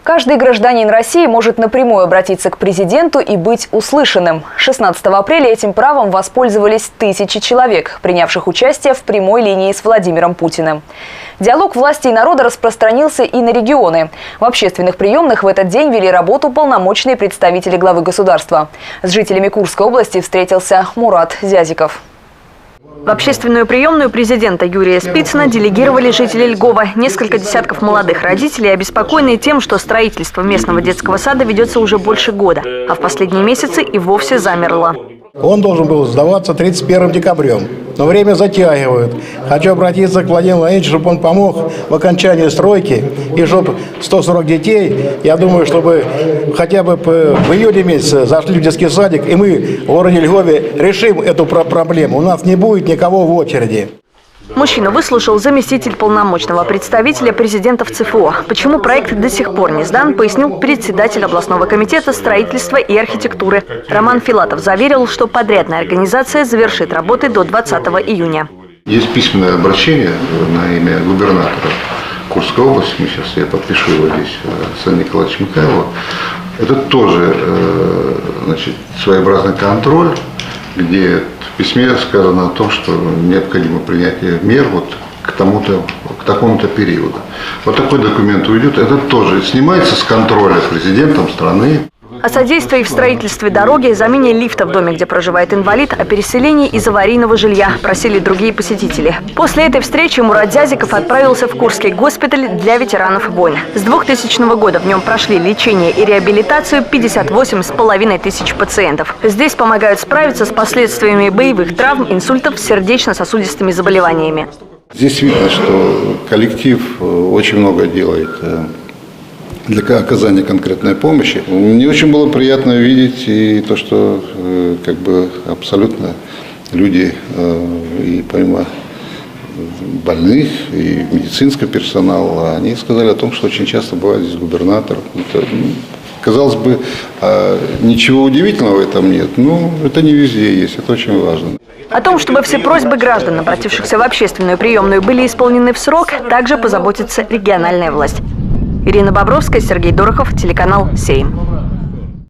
Каждый гражданин России может напрямую обратиться к президенту и быть услышанным. 16 апреля этим правом воспользовались тысячи человек, принявших участие в прямой линии с Владимиром Путиным. Диалог власти и народа распространился и на регионы. В общественных приемных в этот день вели работу полномочные представители главы государства. С жителями Курской области встретился Мурат Зязиков. В общественную приемную президента Юрия Спицына делегировали жители Льгова. Несколько десятков молодых родителей, обеспокоенные тем, что строительство местного детского сада ведется уже больше года, а в последние месяцы и вовсе замерло. Он должен был сдаваться 31 декабрем, но время затягивают. Хочу обратиться к Владимиру Владимировичу, чтобы он помог в окончании стройки, и чтобы 140 детей, я думаю, чтобы хотя бы в июле месяце зашли в детский садик, и мы в городе Льгове решим эту проблему. У нас не будет никого в очереди. Мужчину выслушал заместитель полномочного представителя президента в ЦФО. Почему проект до сих пор не сдан, пояснил председатель областного комитета строительства и архитектуры. Роман Филатов заверил, что подрядная организация завершит работы до 20 июня. Есть письменное обращение на имя губернатора Курской области, я подпишу его здесь, Александра Николаевича Михайлова. Это тоже своеобразный контроль, где в письме сказано о том, что необходимо принятие мер к такому-то периоду. Вот такой документ уйдет, это тоже снимается с контроля президентом страны. О содействии в строительстве дороги, замене лифта в доме, где проживает инвалид, о переселении из аварийного жилья просили другие посетители. После этой встречи Мурат Зязиков отправился в Курский госпиталь для ветеранов войн. С 2000 года в нем прошли лечение и реабилитацию 58,5 тысяч пациентов. Здесь помогают справиться с последствиями боевых травм, инсультов, сердечно-сосудистыми заболеваниями. Здесь видно, что коллектив очень много делает для оказания конкретной помощи. Мне очень было приятно видеть и то, что абсолютно люди, и помимо больных, и медицинский персонал, они сказали о том, что очень часто бывает здесь губернатор. Казалось бы, ничего удивительного в этом нет, но это не везде есть, это очень важно. О том, чтобы все просьбы граждан, обратившихся в общественную приемную, были исполнены в срок, также позаботится региональная власть. Ирина Бобровская, Сергей Дорохов, телеканал «Сейм».